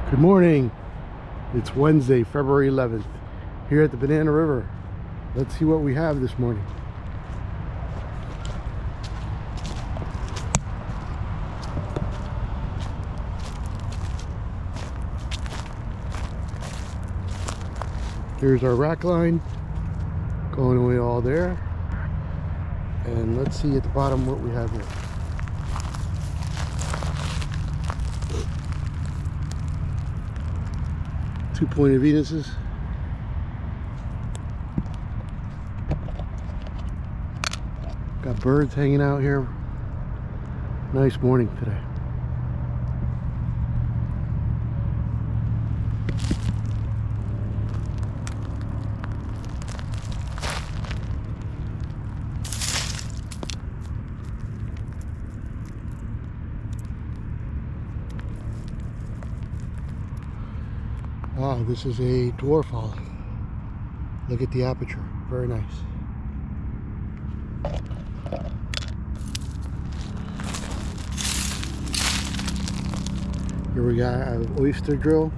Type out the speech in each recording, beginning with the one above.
Good morning. It's Wednesday, February 11th, here at the Banana River. Let's see what we have this morning. Here's our rack line going away all there. And let's see at the bottom what we have here. Two pointed Venuses. Got birds hanging out here. Nice morning today. Wow, this is a dwarf olive. Look at the aperture, very nice. Here we got an oyster drill,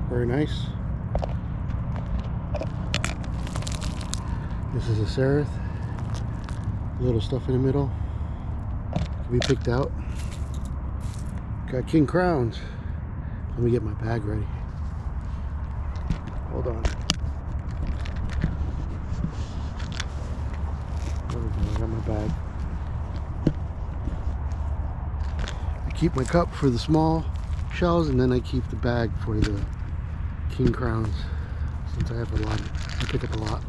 very nice. This is a Seraph, little stuff in the middle, can be picked out. Got king crowns. Let me get my bag ready. Hold on. There we go, I got my bag. I keep my cup for the small shells, and then I keep the bag for the king crowns, since I have a lot. I pick up a lot.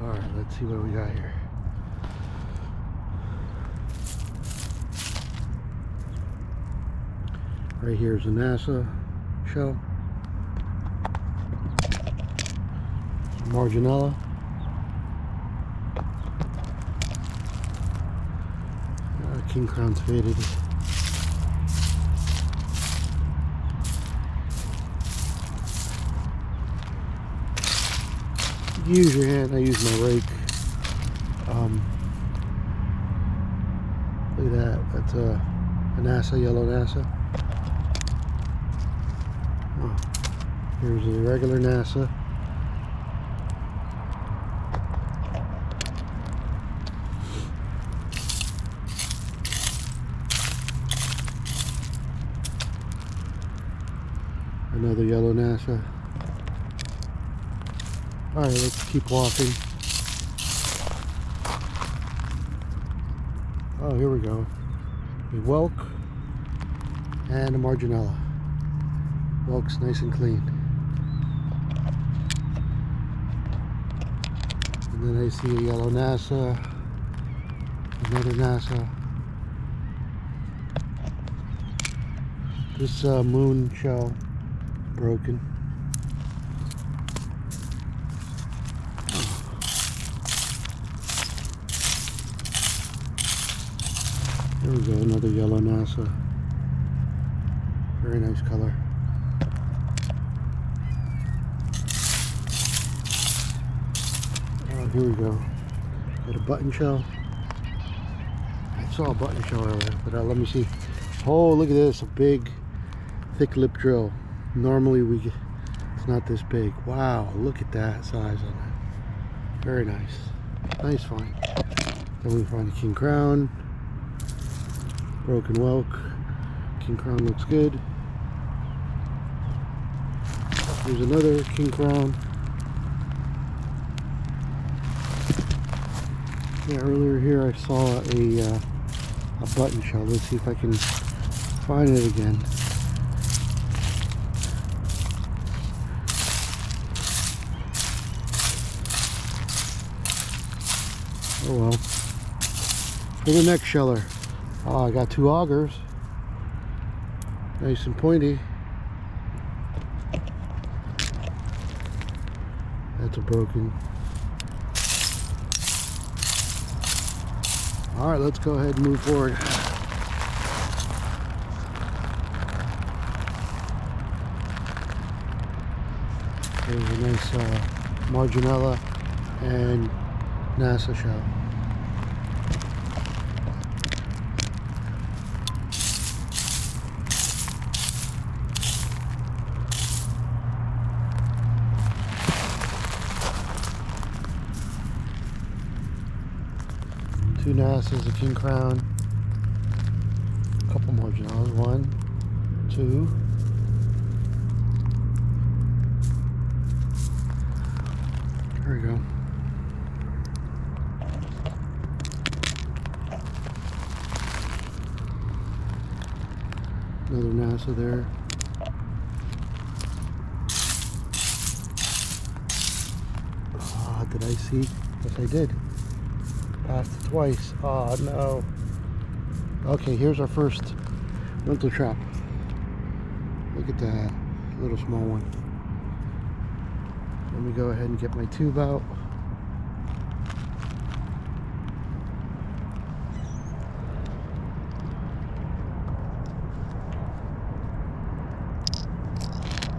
Alright, let's see what we got here. Right here is a NASA shell, Marginella, king crown's faded. Use your hand. I use my rake. Look at that. That's a NASA, yellow NASA. Here's a regular NASA. Another yellow NASA. Alright, let's keep walking. Oh, here we go. A whelk and a Marginella. Whelk's nice and clean. And then I see a yellow NASA, another NASA. This moon shell broken. There we go, another yellow NASA. Very nice color. Here we go. Got a button shell. I saw a button shell earlier, but let me see. Oh, look at this, a big, thick lip drill. Normally it's not this big. Wow, look at that size on that. Very nice. Nice find. Then we find a king crown. Broken whelk. King crown looks good. Here's another king crown. Yeah, earlier here I saw a button shell. Let's see if I can find it again. Oh well. For the next sheller. Oh, I got two augers. Nice and pointy. That's a broken. Alright, let's go ahead and move forward. There's a nice Marginella and NASA shell. NASA's, a King Crown. A couple marginals. 1, 2. There we go. Another NASA there. Ah, did I see? Yes, I did. Passed it twice. Oh no. Okay, here's our first rental trap. Look at that little small one. Let me go ahead and get my tube out.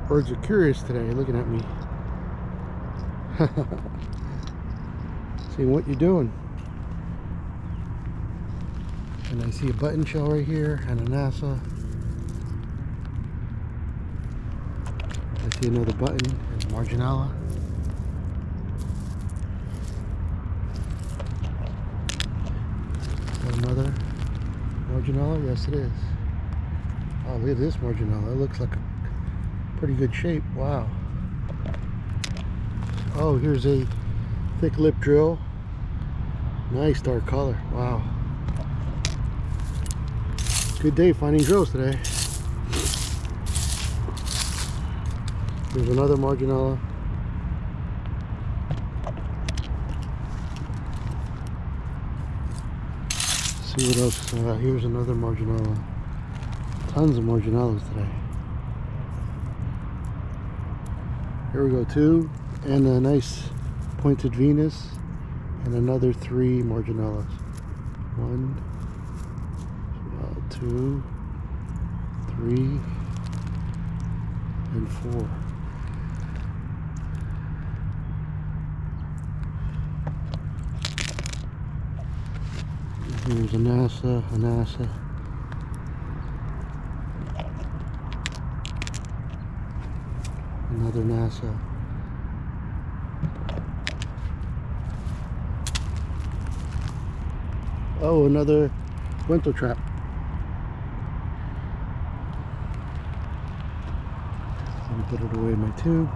Birds are curious today, looking at me. Seeing what you're doing. And I see a button shell right here and a NASA. I see another button and Marginella. Another Marginella? Yes, it is. Oh, look at this Marginella. It looks like a pretty good shape. Wow. Oh, here's a thick lip drill. Nice dark color. Wow. Good day finding drills today. Here's another Marginella. See what else. Here's another Marginella. Tons of Marginellas today. Here we go, 2, and a nice pointed Venus, and another 3 Marginellas. 1, 2, 3, and 4. Here's a NASA, another NASA. Oh, another rental trap. Let me put it away in my tube.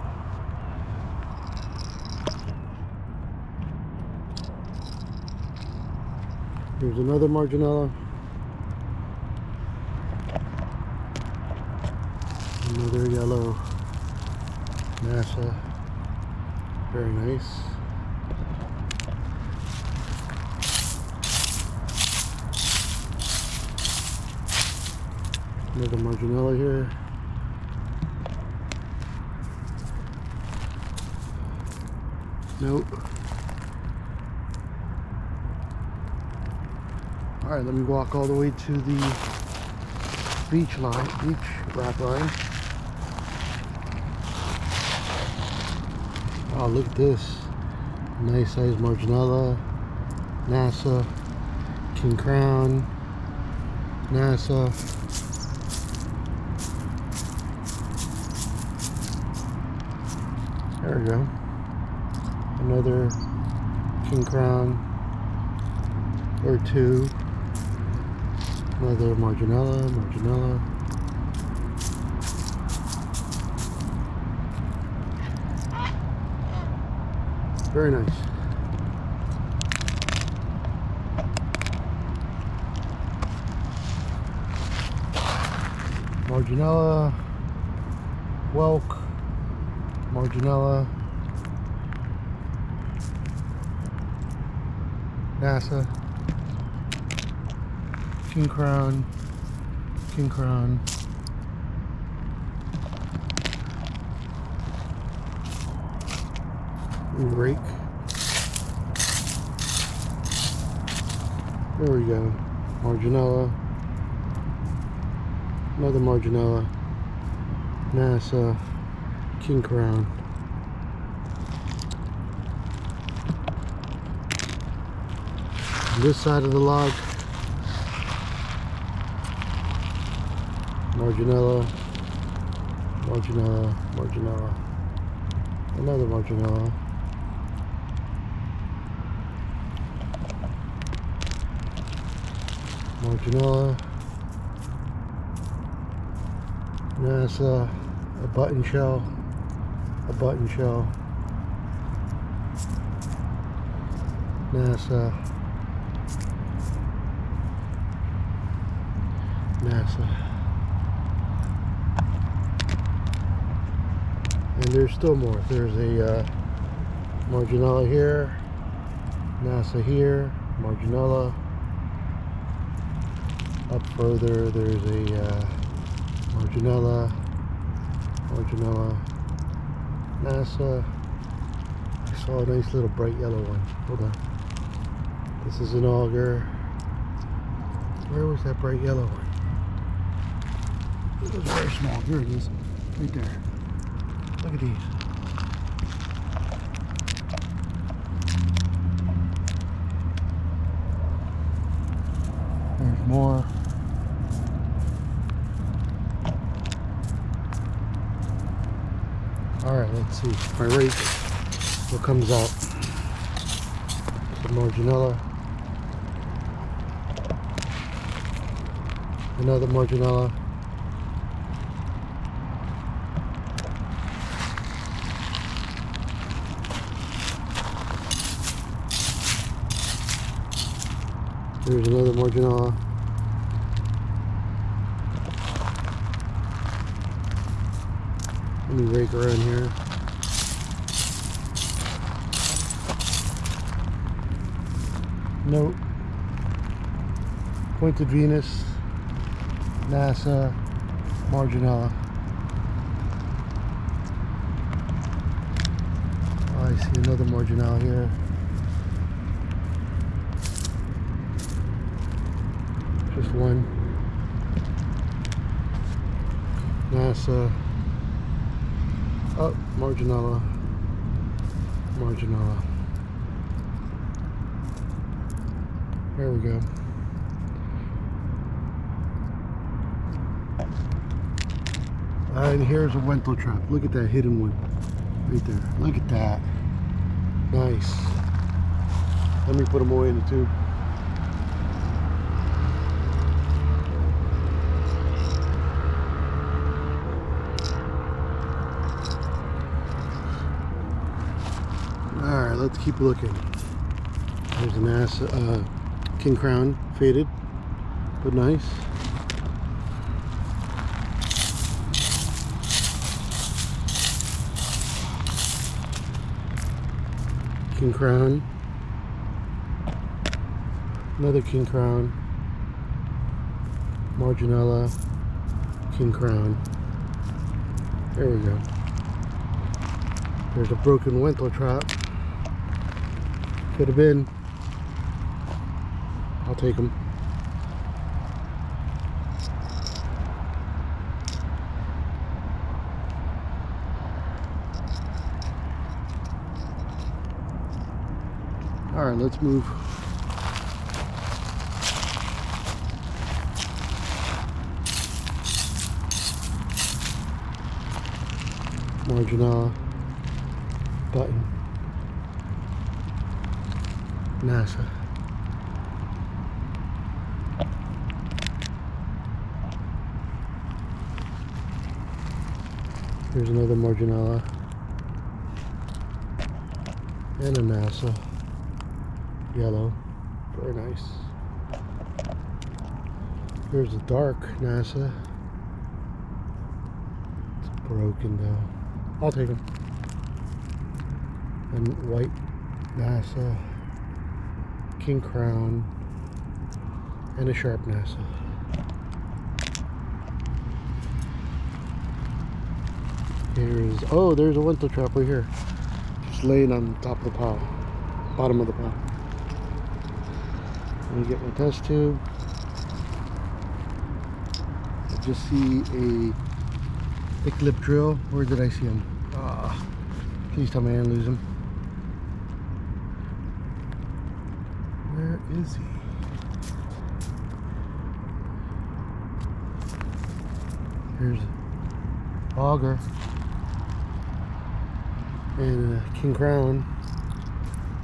Here's another Marginella. Another yellow NASA. Very nice. Another Marginella here. Nope. Alright, let me walk all the way to the beach wrap line. Oh, look at this. Nice size Marginella, NASA, King Crown, NASA. There we go. Another King Crown, or 2. Another Marginella. Very nice. Marginella, Whelk, Marginella, NASA, King Crown, Rake. There we go. Marginella, another Marginella, NASA, King Crown. This side of the log, Marginella, another Marginella, Marginella, NASA, a button shell, NASA, and there's still more. There's a Marginella here, NASA here, Marginella. Up further there's a Marginella, NASA. I saw a nice little bright yellow one. Hold on. This is an auger. Where was that bright yellow one? It was very small. Here it is. Right there. Look at these. There's more. Alright, let's see. My rake. What comes out? Some Marginella. Another Marginella. There's another Marginella. Let me rake around here. Note. Pointed Venus, NASA, Marginella. Oh, I see another Marginella here. Just one. NASA. Oh, Marginella. There we go. And here's a Wental trap. Look at that hidden one. Right there. Look at that. Nice. Let me put them away in the tube. Alright, let's keep looking. There's a NASA King Crown, faded, but nice. King Crown. Another King Crown. Marginella. King Crown. There we go. There's a broken Wental trap. Could have been. I'll take them. All right, let's move. Marginella, button, NASA. Here's another Marginella and a NASA, yellow, very nice. Here's a dark NASA. It's broken though. I'll take them. And white NASA, King Crown, and a sharp NASA. Here's, oh, there's a Wental trap right here. Just laying on top of the pile, bottom of the pile. Let me get my test tube. I just see a thick lip drill. Where did I see him? Please tell me I didn't lose him. Where is he? Here's auger and a King Crown,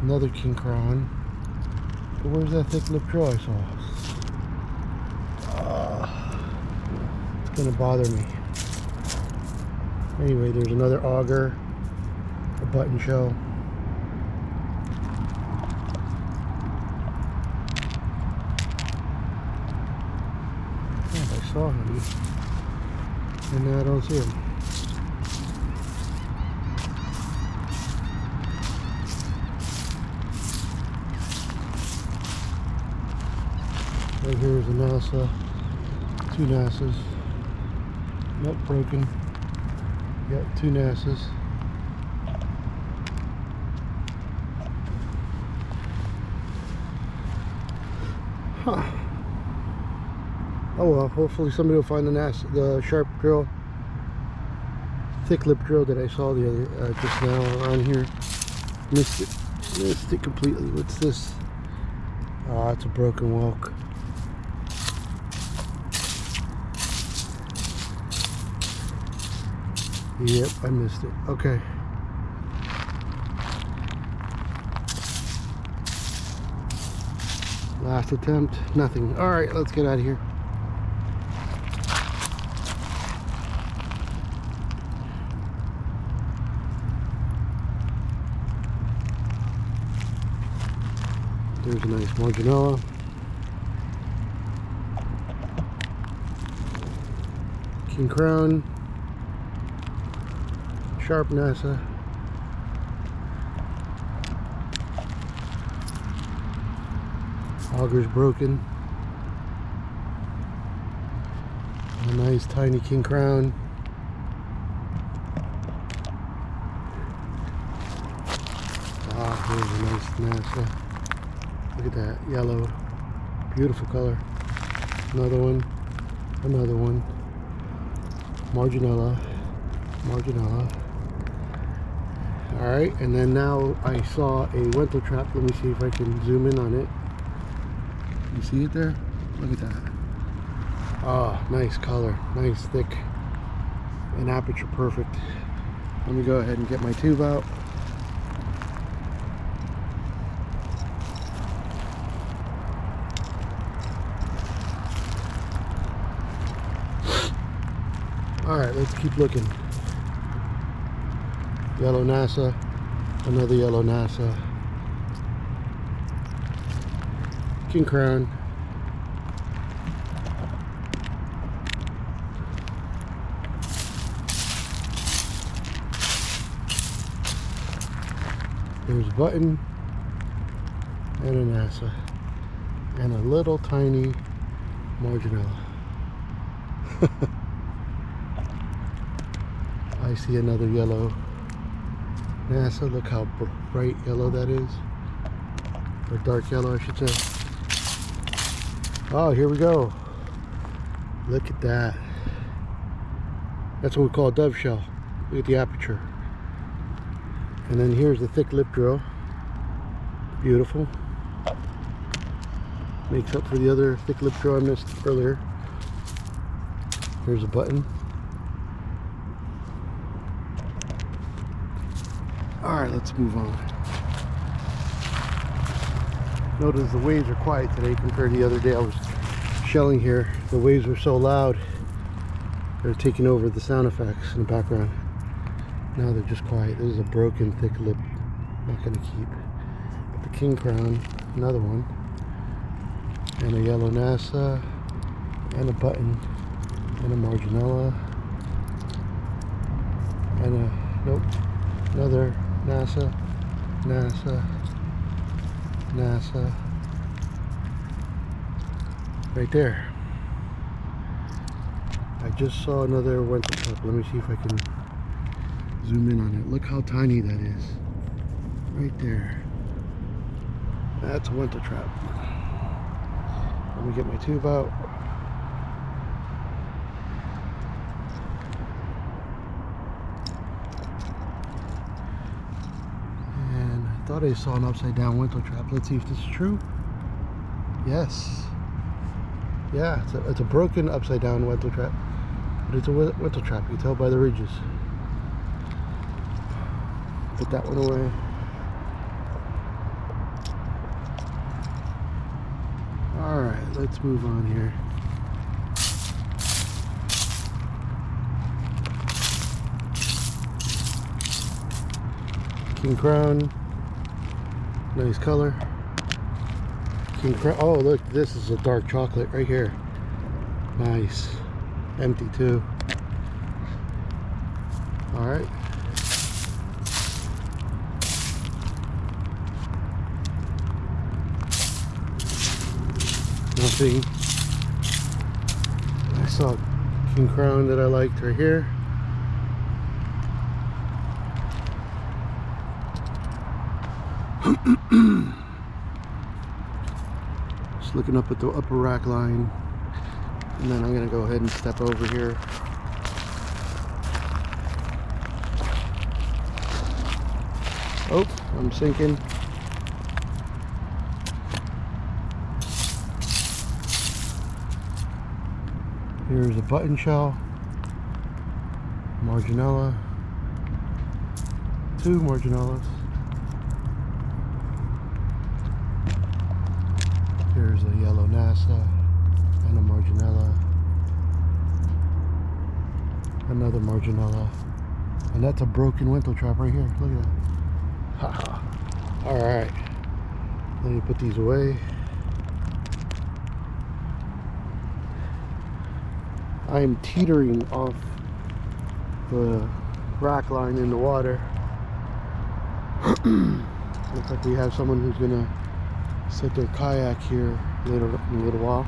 another King Crown. But where's that thick lip drill I saw? gonna bother me. Anyway, there's another auger, a button shell. I saw him, and now I don't see him. Right here is a NASA, two NASAs. Nope, broken. Yep, two NASAs. Huh. Oh well, hopefully somebody will find the sharp drill, thick lip drill that I saw the other just now around here. Missed it completely. What's this? Ah, it's a broken walk. Yep, I missed it. Okay. Last attempt, nothing. All right, let's get out of here. There's a nice Marginella. King Crown. Sharp NASA. Auger's broken. A nice tiny King Crown. Ah, here's a nice NASA. Look at that, yellow. Beautiful color. Another one. Another one. Marginella. Marginella. Alright, and then now I saw a Wento trap. Let me see if I can zoom in on it. You see it there? Look at that. Ah, nice color. Nice, thick. And aperture perfect. Let me go ahead and get my tube out. Alright, let's keep looking. Yellow NASA, another yellow NASA, King Crown, there's a button, and a NASA, and a little tiny Marginella. I see another yellow NASA. Look how bright yellow that is, or dark yellow I should say. Oh, here we go. Look at that. That's what we call a dove shell. Look at the aperture. And then here's the thick lip drill. Beautiful. Makes up for the other thick lip drill I missed earlier. Here's a button. Alright, let's move on. Notice the waves are quiet today compared to the other day I was shelling here. The waves were so loud, they're taking over the sound effects in the background. Now they're just quiet. This is a broken thick lip. Not going to keep. But the King Crown, another one. And a yellow NASA. And a button. And a Marginella. And a, nope, another NASA. NASA. NASA. Right there. I just saw another Wento trap. Let me see if I can zoom in on it. Look how tiny that is. Right there. That's a Wento trap. Let me get my tube out. And I thought I saw an upside down Wento trap. Let's see if this is true. Yes. Yeah, it's a broken upside down Wento trap. But it's a Wento trap. You can tell by the ridges. Put that one away. Alright, let's move on here. King Crown. Nice color. King Crown. Oh, look, this is a dark chocolate right here. Nice. Empty too. Alright. Nothing. I saw King Crown that I liked right here. Just looking up at the upper rack line, and then I'm gonna go ahead and step over here. Oh, I'm sinking. Here's a button shell, Marginella, 2 Marginellas. Here's a yellow NASA and a Marginella, another Marginella, and that's a broken window trap right here. Look at that. Haha. All right, let me put these away. I am teetering off the rack line in the water. Looks like we have someone who's gonna set their kayak here later in a little while.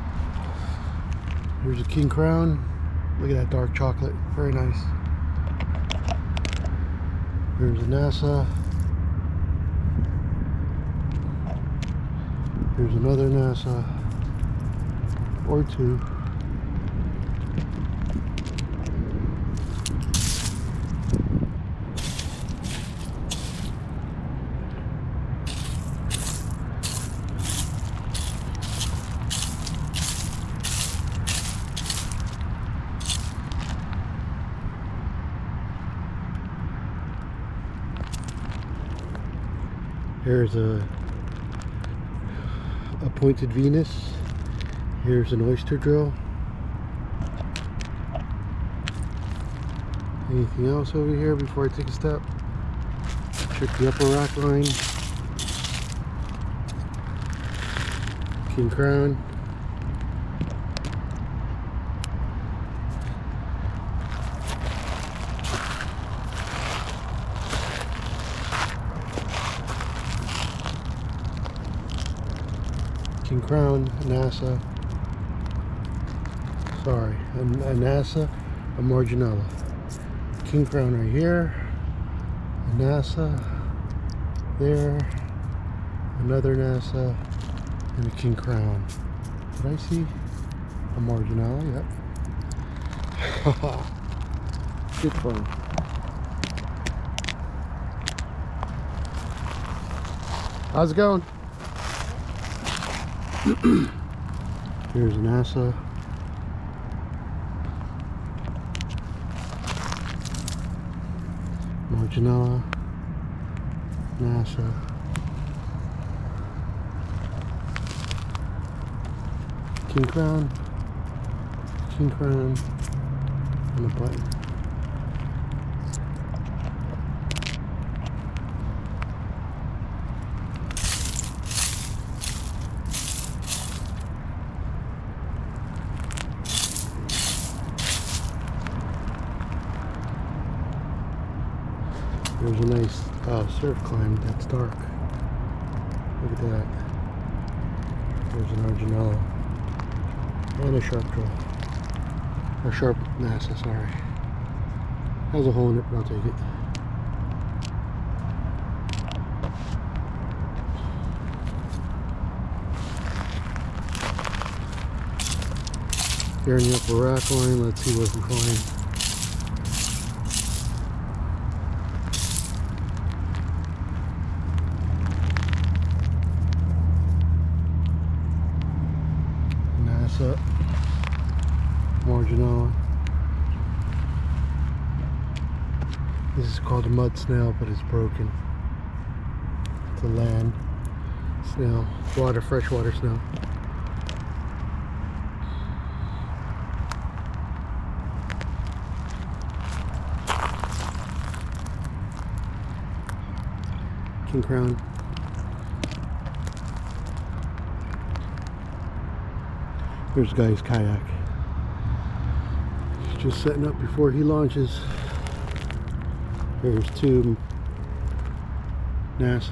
Here's a King Crown. Look at that dark chocolate, very nice. Here's a NASA. Here's another NASA, or 2. Here's a pointed Venus. Here's an oyster drill. Anything else over here before I take a step? Check the upper rack line. King Crown. King Crown, a NASA. Sorry, a NASA, a Marginella. King Crown right here, a NASA, there, another NASA, and a King Crown. Did I see a Marginella? Yep. Good fun. How's it going? Here's a NASA. Marginella. NASA. King Crown. King Crown. And a button. There's a nice surf climb that's dark. Look at that. There's an Marginella and a sharp drill. A sharp NASA, sorry. Has a hole in it, but I'll take it. Here in the upper rack line, let's see what we find. NASA, Marginella. This is called a mud snail, but it's broken. It's a land snail, freshwater snail. King Crown. There's the guy's kayak. He's just setting up before he launches. There's two NASA